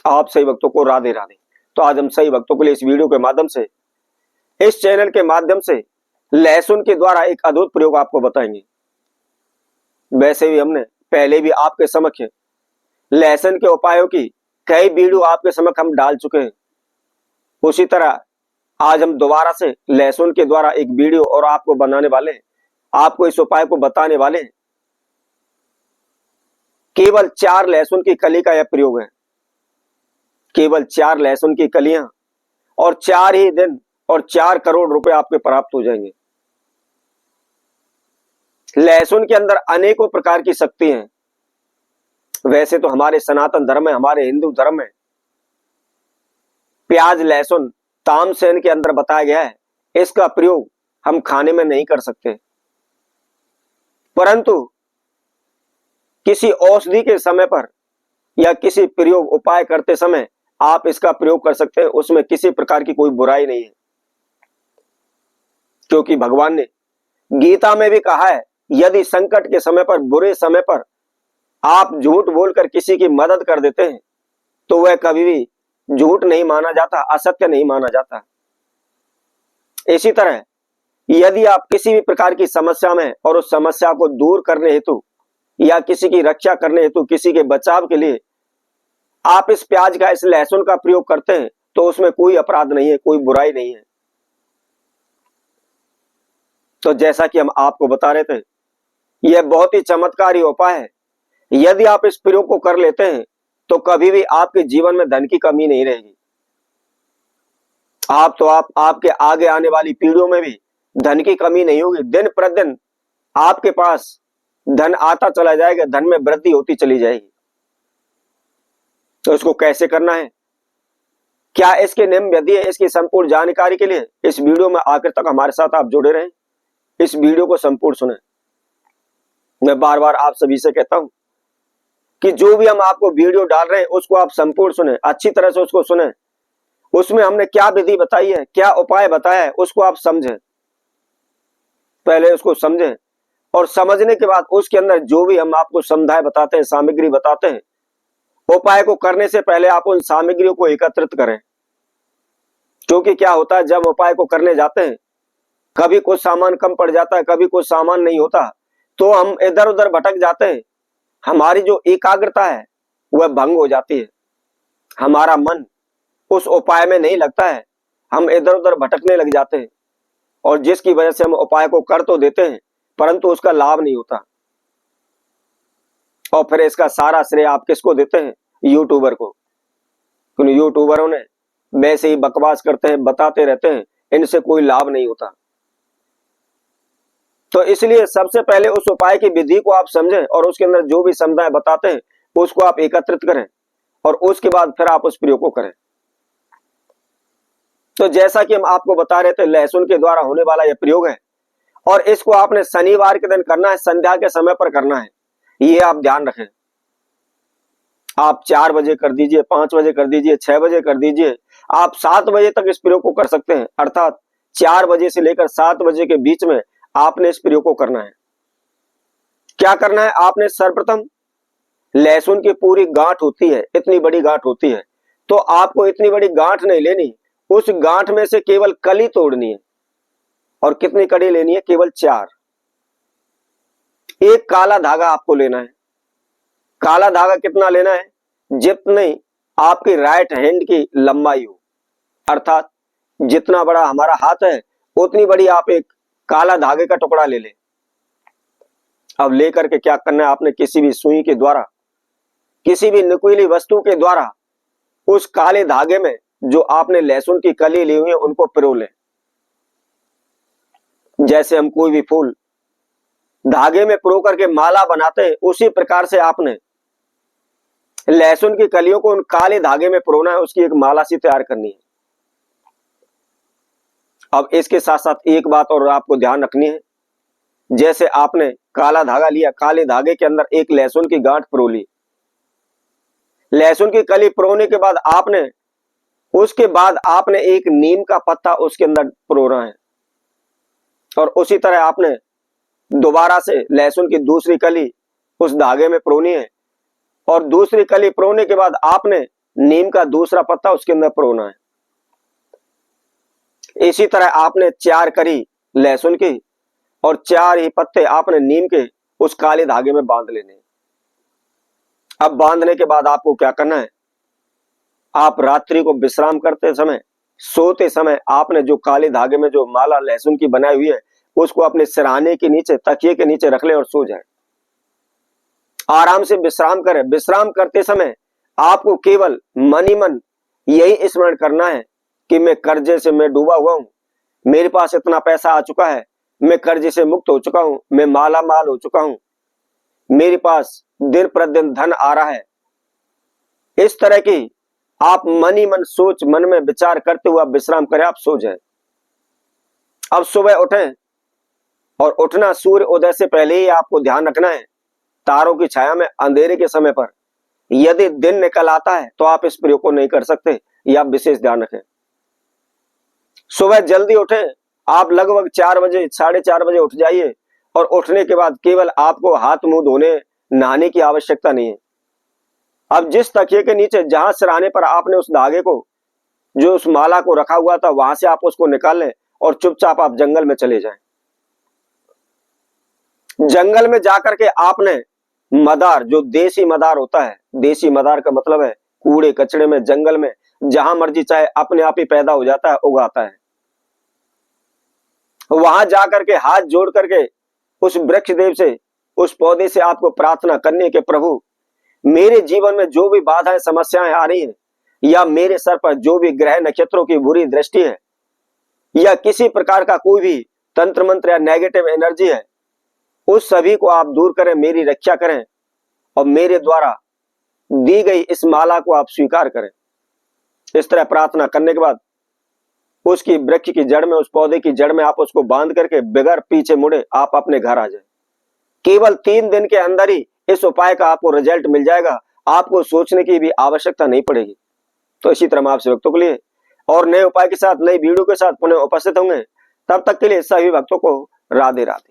आप सही भक्तों को राधे राधे। तो आज हम सही भक्तों के लिए इस वीडियो के माध्यम से, इस चैनल के माध्यम से लहसुन के द्वारा एक अद्भुत प्रयोग आपको बताएंगे। वैसे भी हमने पहले भी आपके समक्ष लहसुन के उपायों की कई वीडियो आपके समक्ष हम डाल चुके हैं। उसी तरह आज हम दोबारा से लहसुन के द्वारा एक वीडियो और आपको बनाने वाले हैं, आपको इस उपाय को बताने वाले हैं। केवल 4 लहसुन की कली का यह प्रयोग है। केवल 4 लहसुन की कलियां और 4 ही दिन और 4 करोड़ रुपए आपके प्राप्त हो जाएंगे। लहसुन के अंदर अनेकों प्रकार की शक्ति है। वैसे तो हमारे सनातन धर्म में, हमारे हिंदू धर्म में प्याज लहसुन तामसेन के अंदर बताया गया है, इसका प्रयोग हम खाने में नहीं कर सकते। परंतु किसी औषधि के समय पर या किसी प्रयोग उपाय करते समय आप इसका प्रयोग कर सकते हैं। उसमें किसी प्रकार की कोई बुराई नहीं है, क्योंकि भगवान ने गीता में भी कहा है, यदि संकट के समय पर, बुरे समय पर आप झूठ बोलकर किसी की मदद कर देते हैं तो वह कभी भी झूठ नहीं माना जाता, असत्य नहीं माना जाता। इसी तरह यदि आप किसी भी प्रकार की समस्या में और उस समस्या को दूर करने हेतु या किसी की रक्षा करने हेतु, किसी के बचाव के लिए आप इस प्याज का, इस लहसुन का प्रयोग करते हैं तो उसमें कोई अपराध नहीं है, कोई बुराई नहीं है। तो जैसा कि हम आपको बता रहे थे, यह बहुत ही चमत्कारी उपाय है। यदि आप इस प्रयोग को कर लेते हैं तो कभी भी आपके जीवन में धन की कमी नहीं रहेगी। आपके आगे आने वाली पीढ़ियों में भी धन की कमी नहीं होगी। दिन प्रतिदिन आपके पास धन आता चला जाएगा, धन में वृद्धि होती चली जाएगी। तो इसको कैसे करना है, क्या इसके नियम विधि है, इसकी संपूर्ण जानकारी के लिए इस वीडियो में आखिर तक हमारे साथ आप जुड़े रहें। इस वीडियो को संपूर्ण सुने। मैं बार बार आप सभी से कहता हूं कि जो भी हम आपको वीडियो डाल रहे हैं उसको आप संपूर्ण सुने, अच्छी तरह से उसको सुने। उसमें हमने क्या विधि बताई है, क्या उपाय बताया है, उसको आप समझें। पहले उसको समझें और समझने के बाद उसके अंदर जो भी हम आपको समझाए बताते हैं, सामग्री बताते हैं, उपाय को करने से पहले आप उन सामग्रियों को एकत्रित करें। क्योंकि क्या होता है, जब उपाय को करने जाते हैं कभी कुछ सामान कम पड़ जाता है, कभी कुछ सामान नहीं होता, तो हम इधर उधर भटक जाते हैं। हमारी जो एकाग्रता है वह भंग हो जाती है, हमारा मन उस उपाय में नहीं लगता है, हम इधर उधर भटकने लग जाते हैं और जिसकी वजह से हम उपाय को कर तो देते हैं परंतु उसका लाभ नहीं होता। और फिर इसका सारा श्रेय आप किसको देते हैं? यूट्यूबर को। क्योंकि यूट्यूबरों ने वैसे ही बकवास करते हैं, बताते रहते हैं, इनसे कोई लाभ नहीं होता। तो इसलिए सबसे पहले उस उपाय की विधि को आप समझें और उसके अंदर जो भी समझाए बताते हैं उसको आप एकत्रित करें और उसके बाद फिर आप उस प्रयोग को करें। तो जैसा कि हम आपको बता रहे थे, लहसुन के द्वारा होने वाला यह प्रयोग है और इसको आपने शनिवार के दिन करना है, संध्या के समय पर करना है। ये आप ध्यान रखें। आप 4 बजे कर दीजिए, 5 बजे कर दीजिए, 6 बजे कर दीजिए, आप 7 बजे तक इस प्रयोग को कर सकते हैं। अर्थात 4 बजे से लेकर 7 बजे के बीच में आपने इस प्रयोग को करना है। क्या करना है? आपने सर्वप्रथम लहसुन की पूरी गांठ होती है, इतनी बड़ी गांठ होती है, तो आपको इतनी बड़ी गांठ नहीं लेनी, उस गांठ में से केवल कली तोड़नी है। और कितनी कड़ी लेनी है? केवल 4। एक काला धागा आपको लेना है। काला धागा कितना लेना है? जितनी आपकी राइट हैंड की लंबाई हो, अर्थात जितना बड़ा हमारा हाथ है उतनी बड़ी आप एक काला धागे का टुकड़ा ले लें। अब लेकर के क्या करना है? आपने किसी भी सुई के द्वारा, किसी भी नुकीली वस्तु के द्वारा उस काले धागे में जो आपने लहसुन की कली ली हुई है उनको पिरो लें। जैसे हम कोई भी फूल धागे में पिरो करके माला बनाते हैं, उसी प्रकार से आपने लहसुन की कलियों को उन काले धागे में पिरोना है, उसकी एक माला सी तैयार करनी है। अब इसके साथ साथ एक बात और आपको ध्यान रखनी है। जैसे आपने काला धागा लिया, काले धागे के अंदर एक लहसुन की गांठ पिरो ली, लहसुन की कली पिरोने के बाद आपने एक नीम का पत्ता उसके अंदर पिरोना है। और उसी तरह आपने दोबारा से लहसुन की दूसरी कली उस धागे में पिरोनी है और दूसरी कली पिरोने के बाद आपने नीम का दूसरा पत्ता उसके अंदर परोना है। इसी तरह आपने 4 करी लहसुन की और 4 ही पत्ते आपने नीम के उस काले धागे में बांध लेने। अब बांधने के बाद आपको क्या करना है, आप रात्रि को विश्राम करते समय, सोते समय आपने जो काले धागे में जो माला लहसुन की बनाई हुई है उसको अपने सिरहाने के नीचे, तकिए के नीचे रख ले और सो जाए। आराम से विश्राम करें। विश्राम करते समय आपको केवल मन ही मन यही स्मरण करना है कि मैं कर्जे से मैं डूबा हुआ हूं, मेरे पास इतना पैसा आ चुका है, मैं कर्जे से मुक्त हो चुका हूं, मैं माला माल हो चुका हूं, मेरे पास दिन प्रतिदिन धन आ रहा है। इस तरह की आप मन ही मन सोच, मन में विचार करते हुए आप विश्राम करें, आप सो जाए। अब सुबह उठें और उठना सूर्य उदय से पहले ही आपको ध्यान रखना है। तारों की छाया में अंधेरे के समय पर यदि दिन निकल आता है तो आप इस प्रयोग को नहीं कर सकते, यह आप विशेष ध्यान रखें। सुबह जल्दी उठें, आप लगभग 4 बजे, 4:30 बजे उठ जाइए और उठने के बाद केवल आपको हाथ मुंह धोने, नहाने की आवश्यकता नहीं है। अब जिस तकिए के नीचे जहां सिरहाने पर आपने उस धागे को, जो उस माला को रखा हुआ था, वहां से आप उसको निकाल लें और चुपचाप आप जंगल में चले जाएं। जंगल में जाकर के आपने मदार, जो देसी मदार होता है, देसी मदार का मतलब है कूड़े कचड़े में, जंगल में जहां मर्जी चाहे अपने आप ही पैदा हो जाता है, उगाता है, वहां जाकर के हाथ जोड़ करके उस वृक्ष देव से, उस पौधे से आपको प्रार्थना करनी है कि प्रभु, मेरे जीवन में जो भी बाधाएं समस्याएं आ रही हैं, या मेरे सर पर जो भी ग्रह नक्षत्रों की बुरी दृष्टि है, या किसी प्रकार का कोई भी तंत्र मंत्र या नेगेटिव एनर्जी है, उस सभी को आप दूर करें, मेरी रक्षा करें और मेरे द्वारा दी गई इस माला को आप स्वीकार करें। इस तरह प्रार्थना करने के बाद उसकी वृक्ष की जड़ में, उस पौधे की जड़ में आप उसको बांध करके बगैर पीछे मुड़े आप अपने घर आ जाए। केवल 3 दिन के अंदर ही इस उपाय का आपको रिजल्ट मिल जाएगा, आपको सोचने की भी आवश्यकता नहीं पड़ेगी। तो इसी तरह हम आपसे भक्तों के लिए और नए उपाय के साथ, नई वीडियो के साथ पुनः उपस्थित होंगे। तब तक के लिए सभी भक्तों को राधे राधे।